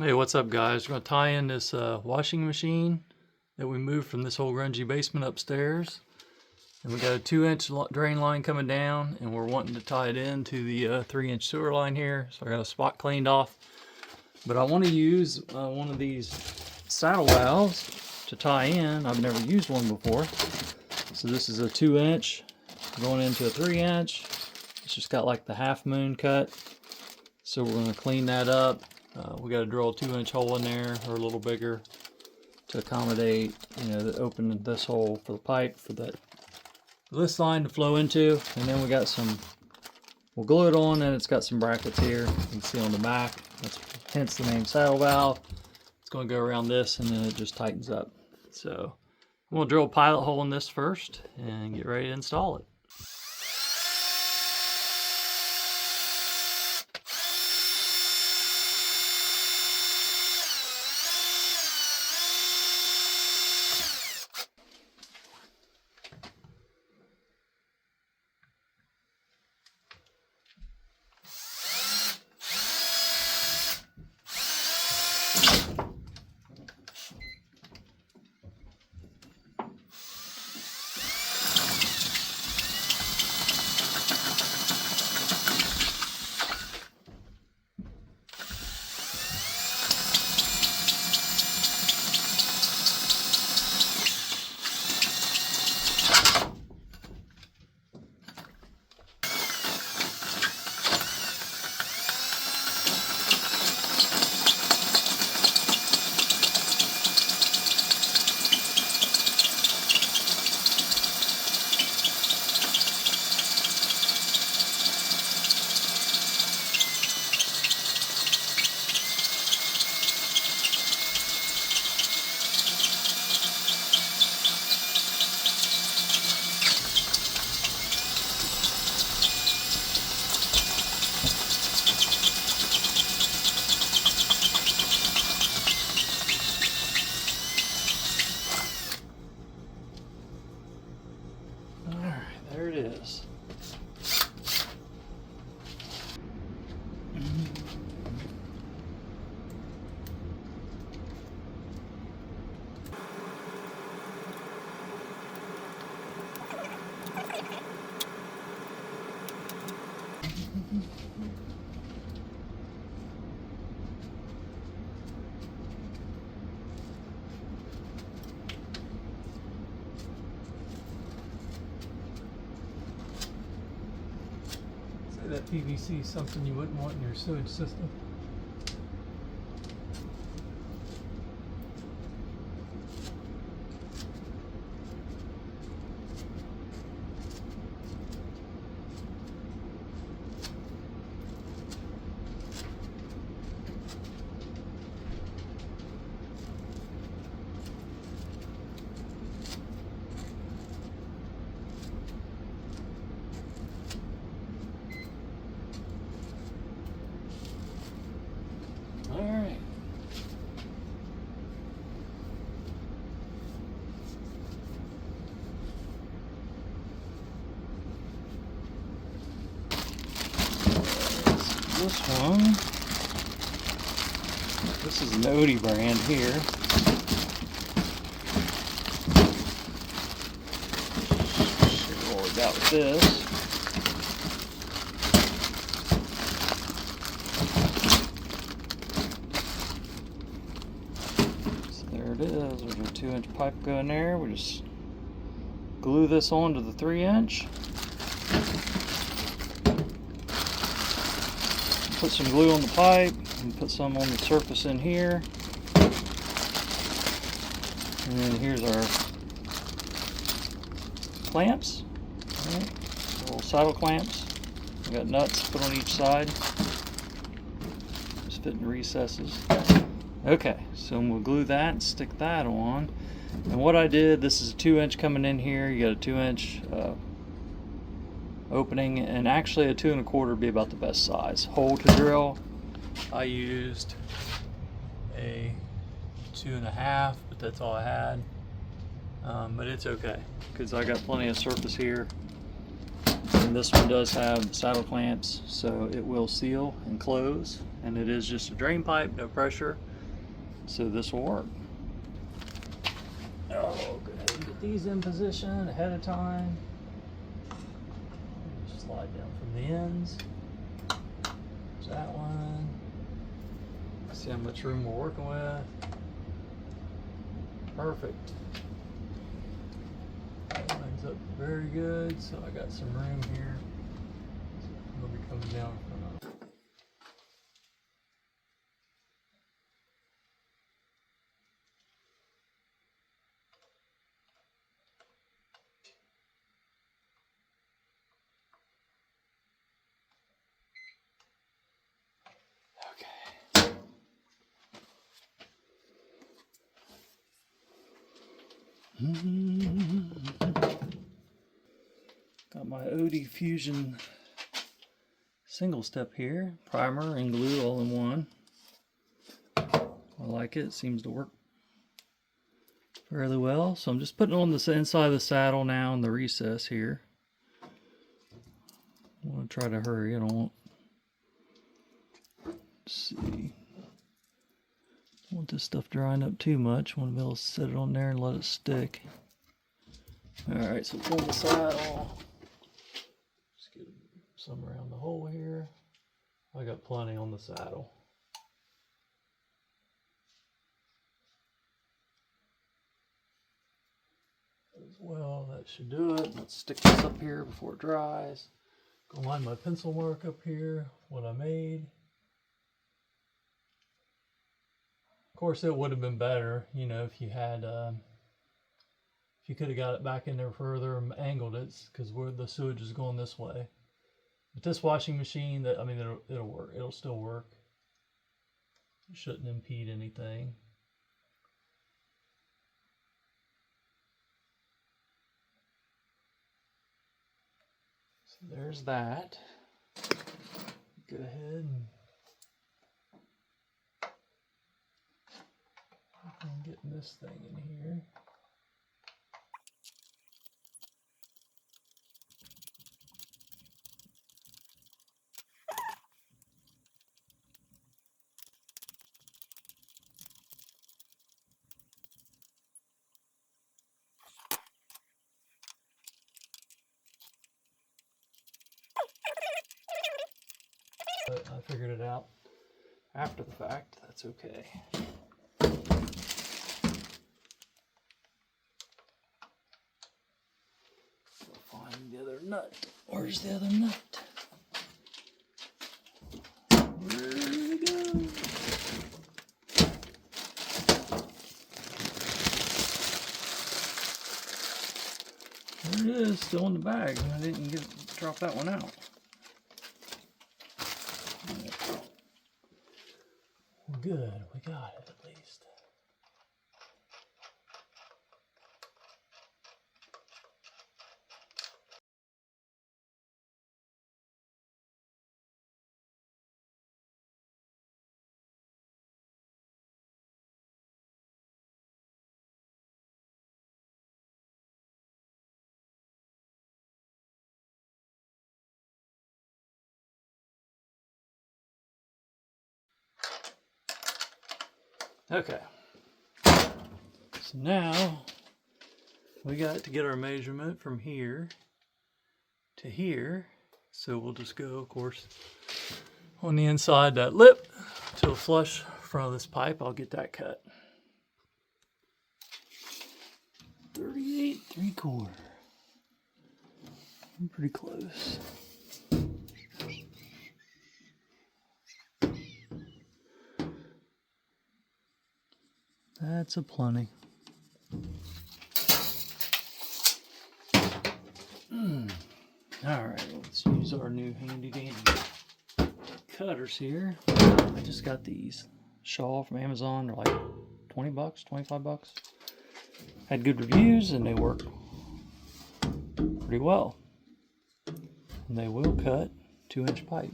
Hey, what's up guys? We're going to tie in this washing machine that we moved from this whole grungy basement upstairs. And we got a 2-inch drain line coming down, and we're wanting to tie it into the 3-inch sewer line here. So I got a spot cleaned off. But I want to use one of these saddle valves to tie in. I've never used one before. So this is a 2-inch going into a 3-inch. It's just got like the half moon cut. So we're going to clean that up. We got to drill a 2-inch hole in there, or a little bigger, to accommodate, open this hole for the pipe for this line to flow into. And then we got we'll glue it on, and it's got some brackets here. You can see on the back. That's hence the name saddle valve. It's going to go around this, and then it just tightens up. So I'm going to drill a pilot hole in this first and get ready to install it. There it is. That PVC is something you wouldn't want in your sewage system. Alright. This one. This is an Odie brand here. See what we got with this. There it is. There's a 2-inch pipe going there. We just glue this onto the 3-inch. Put some glue on the pipe and put some on the surface in here. And then here's our clamps. All right. Little saddle clamps. We got nuts put on each side. Just fit in recesses. Okay, so we'll glue that and stick that on. And what I did, this is a 2-inch coming in here. You got a 2-inch opening, and actually a 2 1/4 would be about the best size hole to drill. I used a 2 1/2, but that's all I had. But it's okay because I got plenty of surface here. And this one does have saddle clamps, so it will seal and close, and it is just a drain pipe, no pressure. So this will work. Oh, go ahead and get these in position ahead of time. Just slide down from the ends. There's that one. See how much room we're working with. Perfect. That lines up very good, so I got some room here. We'll be coming down from got my OD Fusion single step here, primer and glue all in one. I like it, it seems to work fairly well. So I'm just putting it on the inside of the saddle now in the recess here. I want to try to hurry, I don't want, let's see, I want this stuff drying up too much. I want to be able to set it on there and let it stick. Alright, so pull the saddle. Just get some around the hole here. I got plenty on the saddle. As well, that should do it. Let's stick this up here before it dries. Go line my pencil mark up here, what I made. Of course, it would have been better, you know, if you had, if you could have got it back in there further and angled it, because where the sewage is going this way. But this washing machine, that I mean, it'll work. It'll still work. It shouldn't impede anything. So there's that. Go ahead and get this thing in here. But I figured it out after the fact. That's okay. Find the other nut. Where's the other nut? Where did it go? There it is, still in the bag. I didn't drop that one out. Good, we got it at least. Okay, so now we got to get our measurement from here to here. So we'll just go, of course, on the inside that lip to a flush front of this pipe. I'll get that cut. 38 3/4. I'm pretty close. That's a plenty. Alright, let's use our new handy dandy cutters here. I just got these Shaw from Amazon. They're like 20 bucks, 25 bucks. Had good reviews and they work pretty well. And they will cut 2-inch pipe.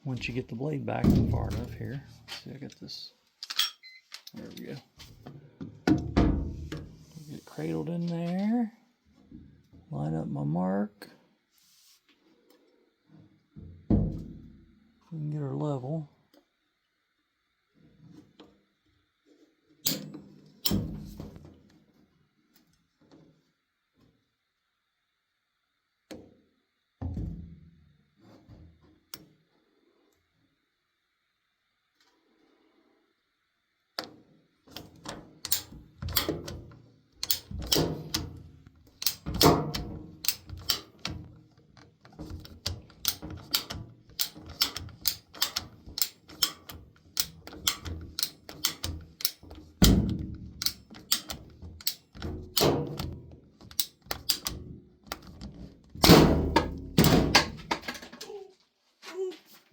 Once you get the blade back far enough here. See, I got this. There we go. Get it cradled in there. Line up my mark. We can get her level.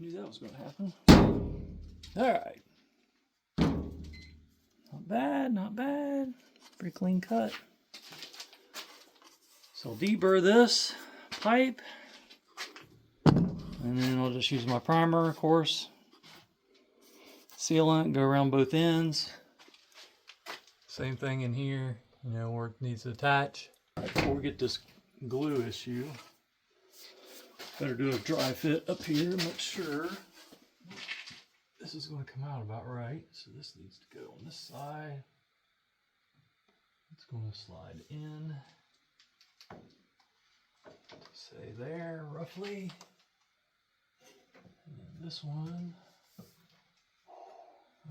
Knew that was going to happen. All right. Not bad, not bad. Pretty clean cut. So I'll deburr this pipe. And then I'll just use my primer, of course. Sealant, go around both ends. Same thing in here, you know, where it needs to attach. Right, before we get this glue issue, better do a dry fit up here, make sure this is going to come out about right. So this needs to go on this side. It's going to slide in, say there, roughly. And then this one,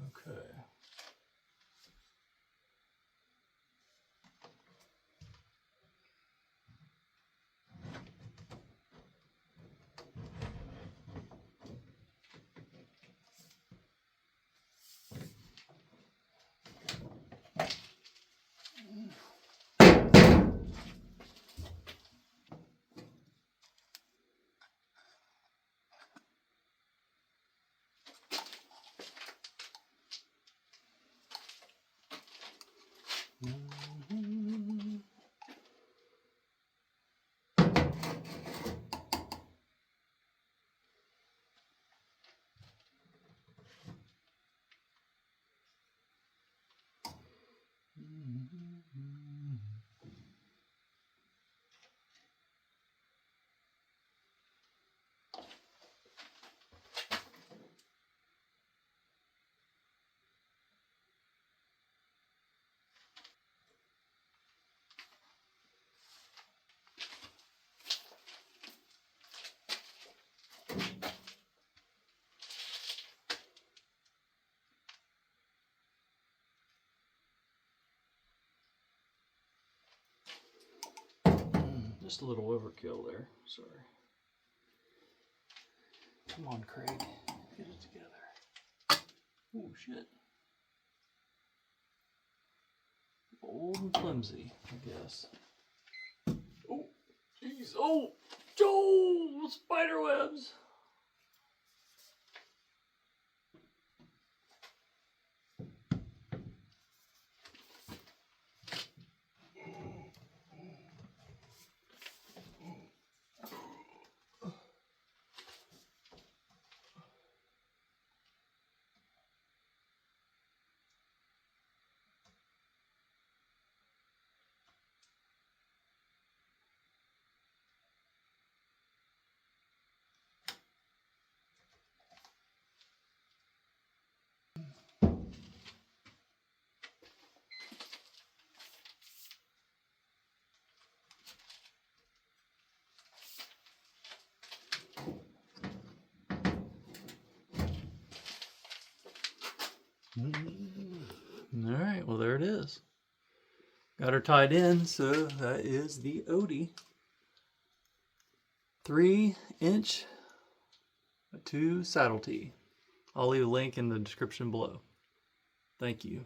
okay. Just a little overkill there, sorry. Come on, Craig, get it together. Oh, shit. Old and flimsy, I guess. Oh, jeez, oh, Joel, spider webs. All right, well, there it is. Got her tied in, so that is the Odie 3-inch 2 saddle tee. I'll leave a link in the description below. Thank you.